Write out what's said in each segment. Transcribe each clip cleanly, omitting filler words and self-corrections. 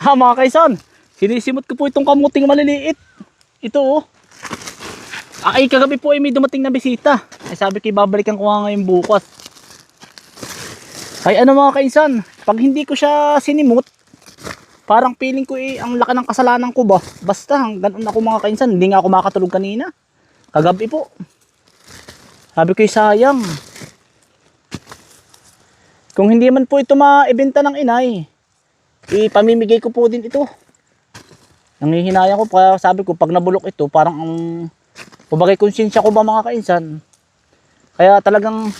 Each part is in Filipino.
Ha mga kaisan, sinisimot ko po itong kamuting maliliit. Ito oh. Ay kagabi po ay may dumating na bisita. Ay sabi ko babalikan ko nga ngayon bukas. Ay ano mga kaisan, pag hindi ko siya sinimot, parang feeling ko ang laki ng kasalanan ko ba. Basta ganun ako mga kaisan, hindi nga ako makatulog kanina. Kagabi po. Sabi ko sayang. Kung hindi man po ito maibenta ng inay, ipamimigay ko po din ito. Nangihinayang ko pa, sabi ko pag nabulok ito, parang kumbaga konsensya ko ba mga kainsan. Kaya talagang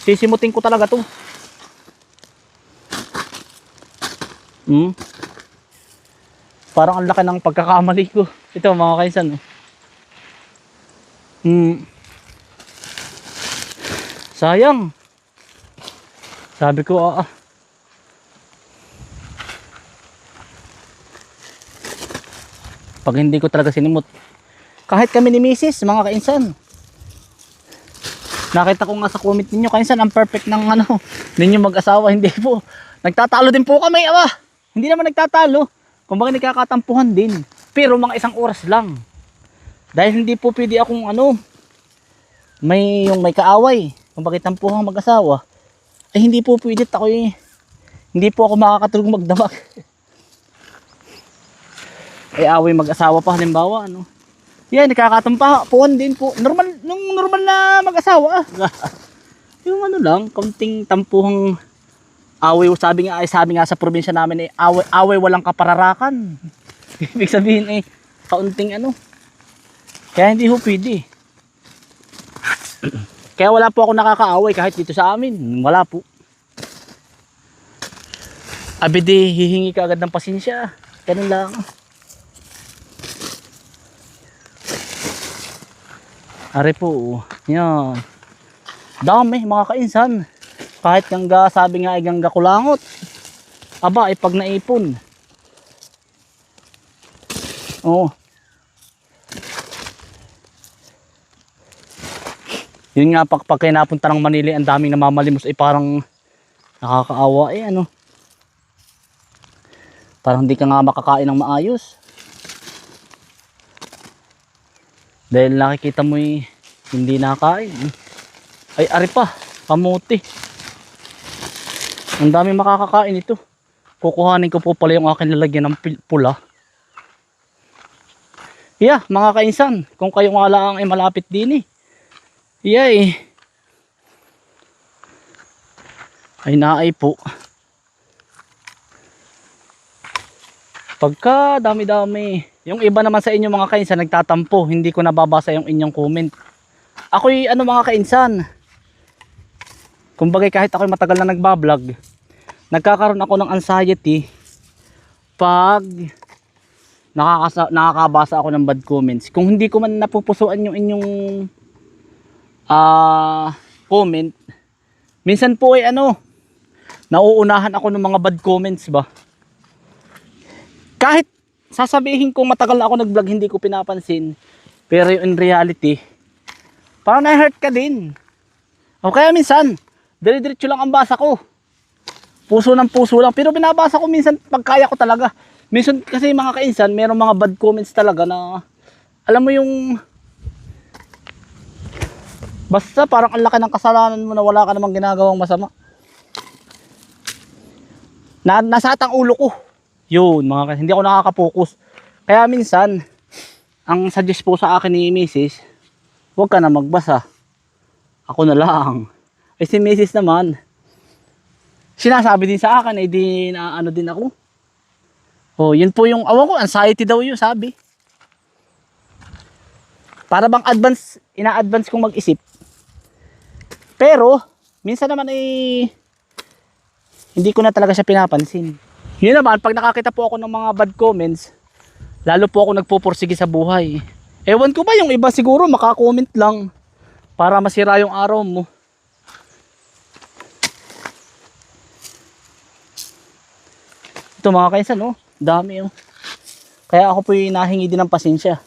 sisimutin ko talaga to. Parang ang laki ng pagkakamali ko. Ito mga kainsan. Sayang. Sabi ko pag hindi ko talaga sinimot. Kahit kami ni Mrs. mga kainsan. Nakita ko nga sa comment ninyo kainsan ang perfect ng ninyo mag-asawa. Hindi po. Nagtatalo din po kami Hindi naman nagtatalo. Kumbaga nagkakatampuhan din. Pero mga isang oras lang. Dahil hindi po pwede akong may kaaway. Kumbaga tampuhang mag-asawa. Ay hindi po pwede ako hindi po ako makakatulog magdamag. Ay away mag-asawa pa halimbawa yan nakakatampuhan din po. Normal na mag-asawa yung lang, kaunting tampuhang away. Sabi nga sa probinsya namin away walang kapararakan. Ibig sabihin kaunting kaya hindi ho pwede. Kaya wala po ako nakakaaway kahit dito sa amin. Wala po. Abidi hihingi ka agad ng pasensya. Ganun lang. Ari po. Yan. Dami mga kainsan. Kahit sabi nga gangga kulangot. Aba pag naipon. Yun nga pag kayo napunta ng Manila, ang daming namamalimos parang nakakaawa parang hindi ka nga makakain ng maayos dahil nakikita mo hindi nakain. Ay ari pa kamuti, ang daming makakakain ito. Kukuhanin ko po pala yung akin lalagyan ng pula. Mga kainsan, kung kayo nga lang malapit din ay naay po. Pagka dami-dami. Yung iba naman sa inyo mga kainsan nagtatampo, hindi ko nababasa yung inyong comment. Ako'y mga kainsan, kumbaga kahit ako'y matagal na nagbablog, nagkakaroon ako ng anxiety pag nakakabasa ako ng bad comments. Kung hindi ko man napupusuan yung inyong comment, minsan po nauunahan ako ng mga bad comments ba. Kahit sasabihin ko matagal na ako nag-vlog hindi ko pinapansin, pero in reality parang na-hurt ka din. O kaya minsan dire-diretso lang ang basa ko, puso ng puso lang, pero binabasa ko minsan pagkaya ko talaga. Minsan kasi mga kainsan merong mga bad comments talaga na alam mo yung basta parang ang laki ng kasalanan mo na wala ka namang ginagawang masama. Nasatang ulo ko. Yun mga kasi hindi ako nakaka-focus. Kaya minsan ang suggest po sa akin ni Mrs., huwag ka na magbasa. Ako na lang. Si Mrs. naman sinasabi din sa akin di na din ako. Yun po yung awan ko, anxiety daw yun sabi. Para bang ina-advance kong mag-isip. Pero minsan naman hindi ko na talaga siya pinapansin. Yun naman pag nakakita po ako ng mga bad comments, lalo po ako nagpupursige sa buhay. Ewan ko ba yung iba siguro maka-comment lang para masira yung araw mo. Ito mga kainsan dami Kaya ako po nahingi din ng pasensya.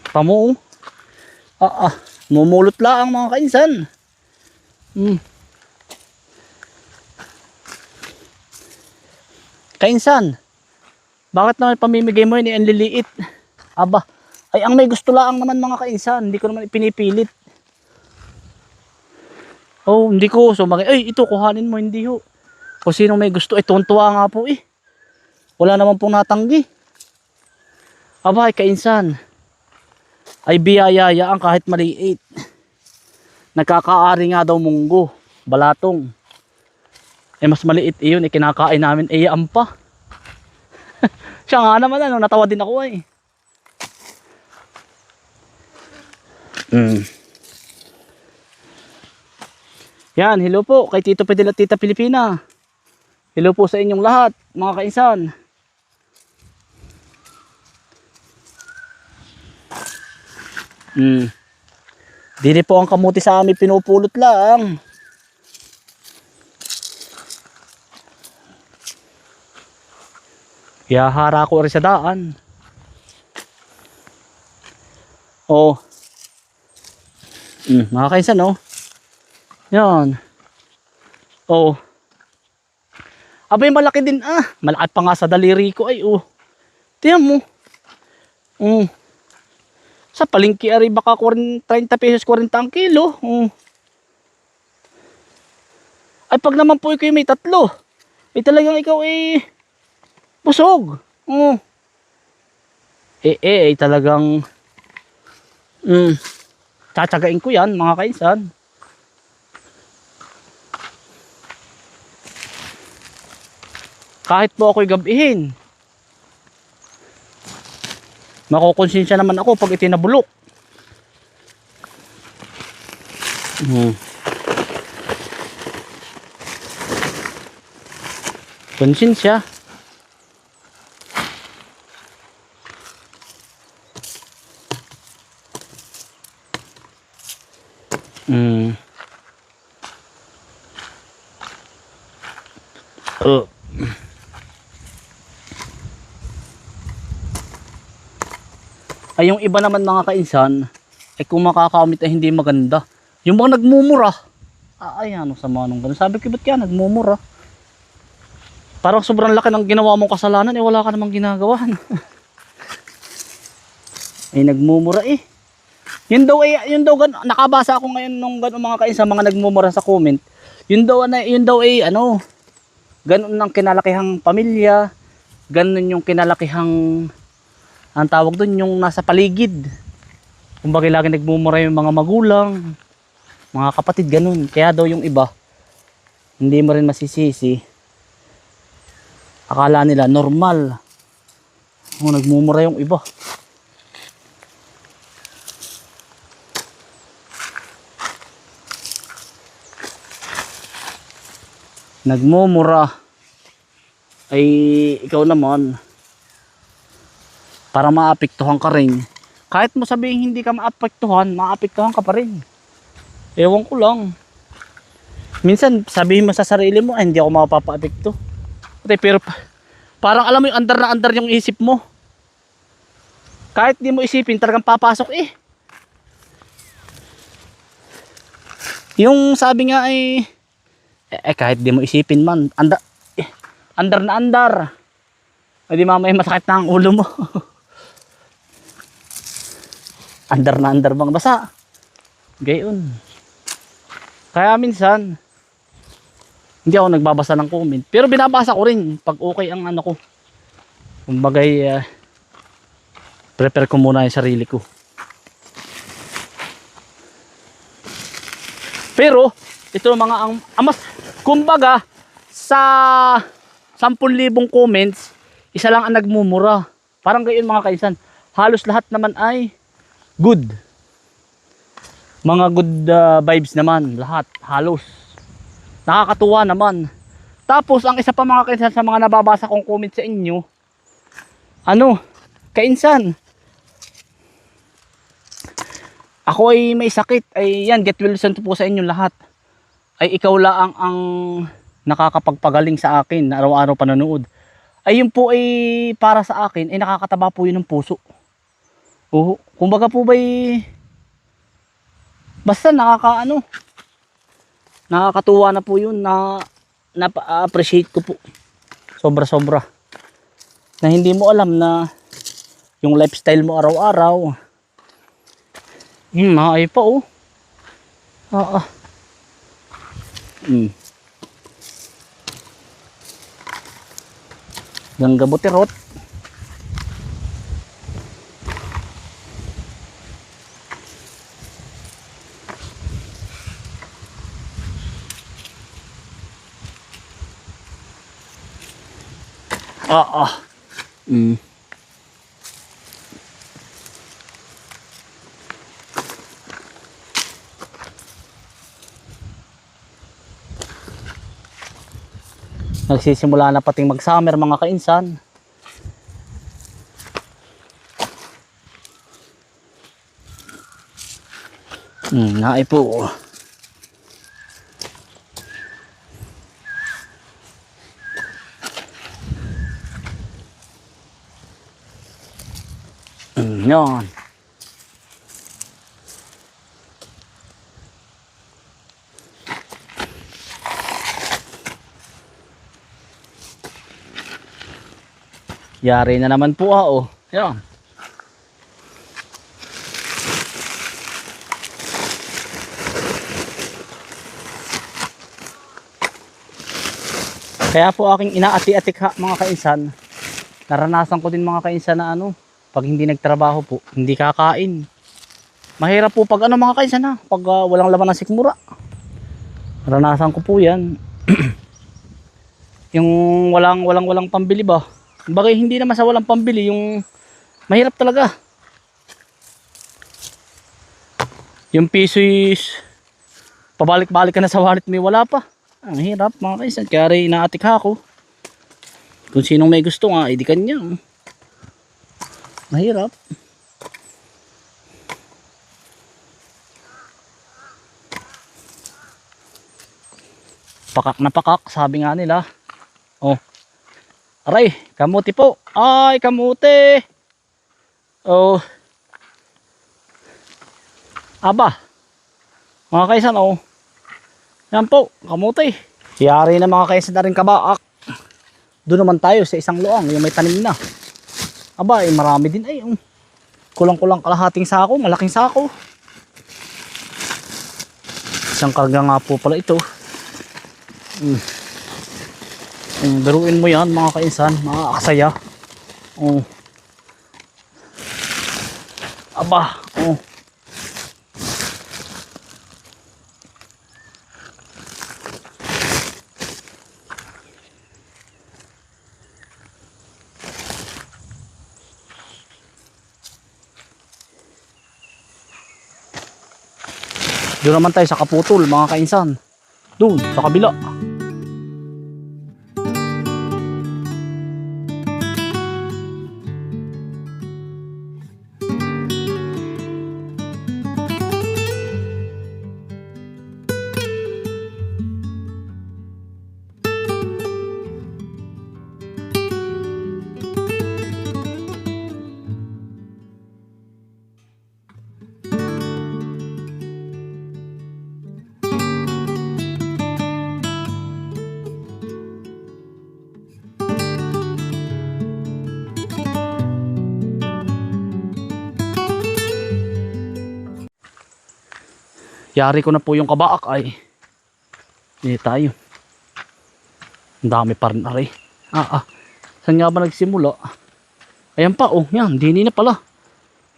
Pamuo. Mumulot lang mga kainsan. Kainsan, bakit naman pamimigay mo yun ang liliit? Aba, ay ang may gusto lang naman mga kainsan, hindi ko naman ipinipilit. Oh, hindi ko sumagay, ay ito kuhanin mo, hindi ho. Kung sino may gusto, ay tuwan-tuwa nga po eh. Wala naman pong natanggi. Aba, ay kainsan, ay biyayayaan kahit maliit. Nagkakaari nga daw munggo, balatong. Eh mas maliit iyon, kinakain namin, iyaan pa. Siya nga naman, natawa din ako eh. Yan, hello po kay Tito Pedel at Tita Pilipina. Hello po sa inyong lahat, mga kainsan. Dili po ang kamuti sa amin pinupulot lang. Yahara ko rin sa daan. Oh. Mga kainsan, oh. Yan. Oh. Abay, malaki din ah. Malaki pa nga sa daliri ko ay, oh. Tiyan mo. Sa palengke ari baka 30 pesos 40 ang kilo. Ay pag naman po ikaw may tatlo, ay talagang ikaw ay busog. Ay talagang tsatsagain ko yan mga kainsan. Kahit po ako'y gabihin, makukonsensya naman ako pag itinabulok. Konsensya. Ay yung iba naman mga kainsan, ay kung makakamit ay hindi maganda. Yung mga nagmumura, ay ano sama nung ganun. Sabi ko ba't kaya nagmumura? Parang sobrang laki ng ginawa mong kasalanan, eh wala ka namang ginagawa. Ay nagmumura eh. Yun daw nakabasa ako ngayon nung ganun mga kainsan, mga nagmumura sa comment. Yun daw ay ano, ganun ng kinalakihang pamilya, ganun yung kinalakihang ang tawag doon yung nasa paligid. Kumbaga lagi nagmumura yung mga magulang, mga kapatid, ganun. Kaya daw yung iba, hindi mo rin masisisi. Akala nila normal. Nagmumura yung iba. Nagmumura. Ay ikaw naman, para maapektuhan ka rin. Kahit mo sabihin hindi ka maapektuhan ka pa rin. Ewan ko lang. Minsan sabihin mo sa sarili mo, hindi ako mapapaapekto. Pero parang alam mo yung andar na andar yung isip mo. Kahit di mo isipin, talagang papasok eh. Yung sabi nga ay kahit di mo isipin man, andar na andar. O di mamaya masakit na ang ulo mo. Andar na andar bang basa. Gayon. Kaya minsan hindi ako nagbabasa ng comment, pero binabasa ko rin pag okay ang ano ko. Kumbagay prepare ko muna yung sarili ko. Pero ito mga mas kumbaga sa 10,000 comments, isa lang ang nagmumura. Parang gayon mga kainsan. Halos lahat naman ay good. Mga good vibes naman. Lahat. Halos. Nakakatuwa naman. Tapos ang isa pa mga kainsan sa mga nababasa kong comment sa inyo. Kainsan. Ako ay may sakit. Ay yan. Get well soon po sa inyo lahat. Ay ikaw lang ang nakakapagpagaling sa akin na araw-araw panonood. Ay yun po ay para sa akin ay nakakataba po yun ng puso. Kumbaga po basta Nakakatuwa na po yun na na-appreciate ko po. Sobra-sobra. Na hindi mo alam na yung lifestyle mo araw-araw. Maay pa oh. Gangga butirot. Nagsisimula na pating mag-summer mga kainsan. Naay po. Yan. Yari na naman po oh. Yan. Kaya po aking inaati-atik ha mga kainsan. Naranasan ko din mga kainsan na ano, pag hindi nagtrabaho po, hindi kakain. Mahirap po pag ano mga kainsan ha, pag walang laman ng sikmura. Naranasan ko po yan. Yung walang pambili ba. Bagay hindi naman sa walang pambili, yung mahirap talaga. Yung piso is pabalik-balik ka na sa wallet, may wala pa. Ang hirap mga kaisan, kaya rin inaatik ako. Kung sinong may gusto nga, edi kanya. Mahirap. Pakak na pakak, sabi nga nila. Oh. Aray, kamuti po. Ay, kamuti. Oh. Aba. Mga kaisan, oh. Yan po, kamuti. Yari na mga kaisan na rin kabaak. Doon naman tayo sa isang luang, yung may tanim na. Aba, eh, marami din ay. Kulang-kulang kalahating sako, malaking sako. Isang karga nga po pala ito. Daruin mo yan mga kainsan, mga kasaya. Oh. Aba, oh. Doon naman tayo sa kaputol mga kainsan. Doon, sa kabila. Yari ko na po yung kabaak ay. Hindi tayo. Ang dami pa rin ari. Saan nga ba nagsimula? Ayan pa oh, yan, dini na pala.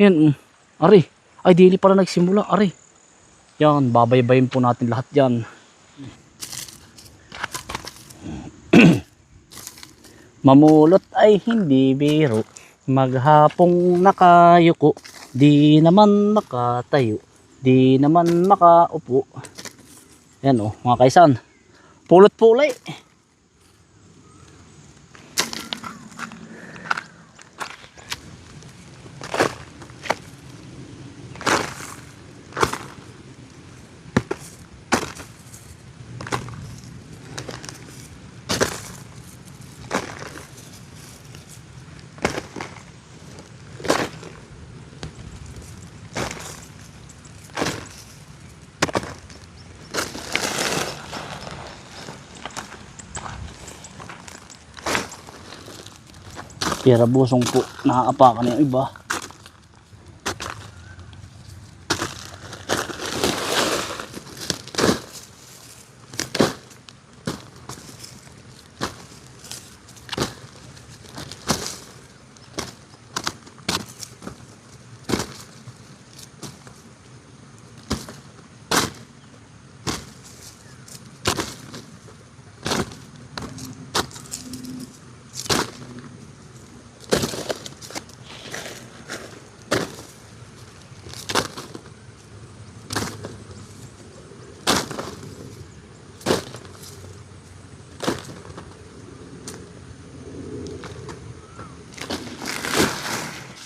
Yan, ari. Ay, dini pala nagsimula, ari. Yan, babaybayin po natin lahat yan. Mamulot ay hindi biro. Maghapong nakayuko, di naman nakatayo. Di naman makaupo. Yan oh, mga kaisan. Pulot pulay. Pira busong po, nakaapakan yung iba.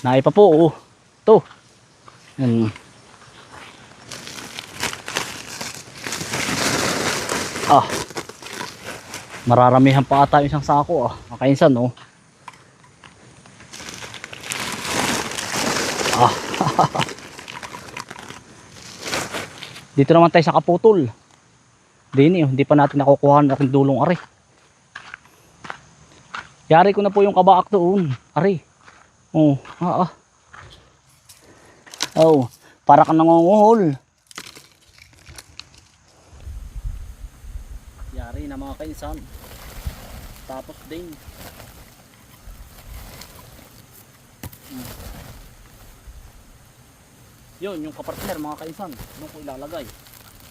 Naipa po, oh. Ito. Yan. Mararamihan pa ata yung isang sako, Makainsan, oh. Dito naman tayo sa kaputol. Dini, oh. Hindi pa natin nakukuha ng aking dulong, ari. Yari ko na po yung kabaak doon, ari. Oh, Oh, para kang nangunguhol. Yari na mga kainsan. Tapos din. Yun, yung kapartner mga kainsan. Doon ko ilalagay.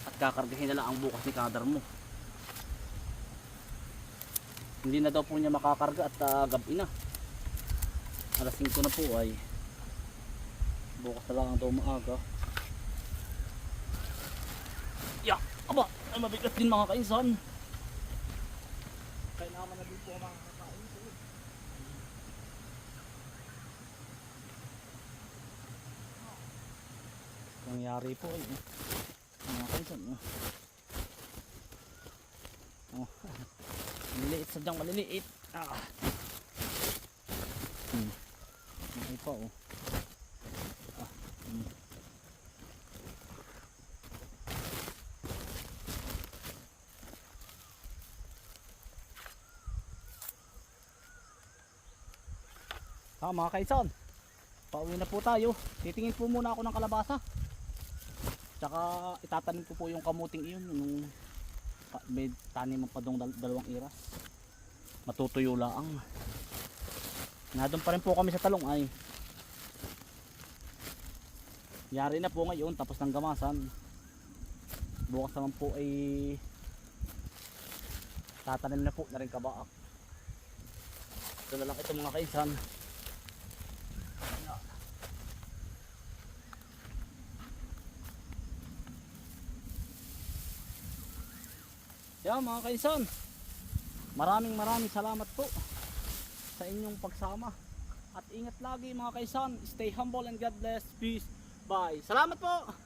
At kakargahin na lang ang bukas ni kadar mo. Hindi na daw po niya makakarga at gabi na. Alas 5 na po ay bukas na lang daw maaga. Aba, ay mabigat din mga kainsan. Kailangan na din po ang mga kainsan. Nangyari po ay mga kainsan. Maliliit, sadyang maliliit. Ay pa, oh. Mga kaisan, pauwi na po tayo. Titingin po muna ako ng kalabasa. Tsaka itatanim ko po yung kamuting iyon. Yung may tanim pa dong dalawang iras. Matutuyo lang. Nadun pa rin po kami sa talong ay. Yari na po ngayon tapos ng gamasan. Bukas naman po ay tatanim na po na rin kabaak. Ito na lang ito mga kaisan. Yan mga kaisan, maraming salamat po sa inyong pagsama at ingat lagi mga kaisan. Stay humble and God bless. Peace. Bye. Salamat po.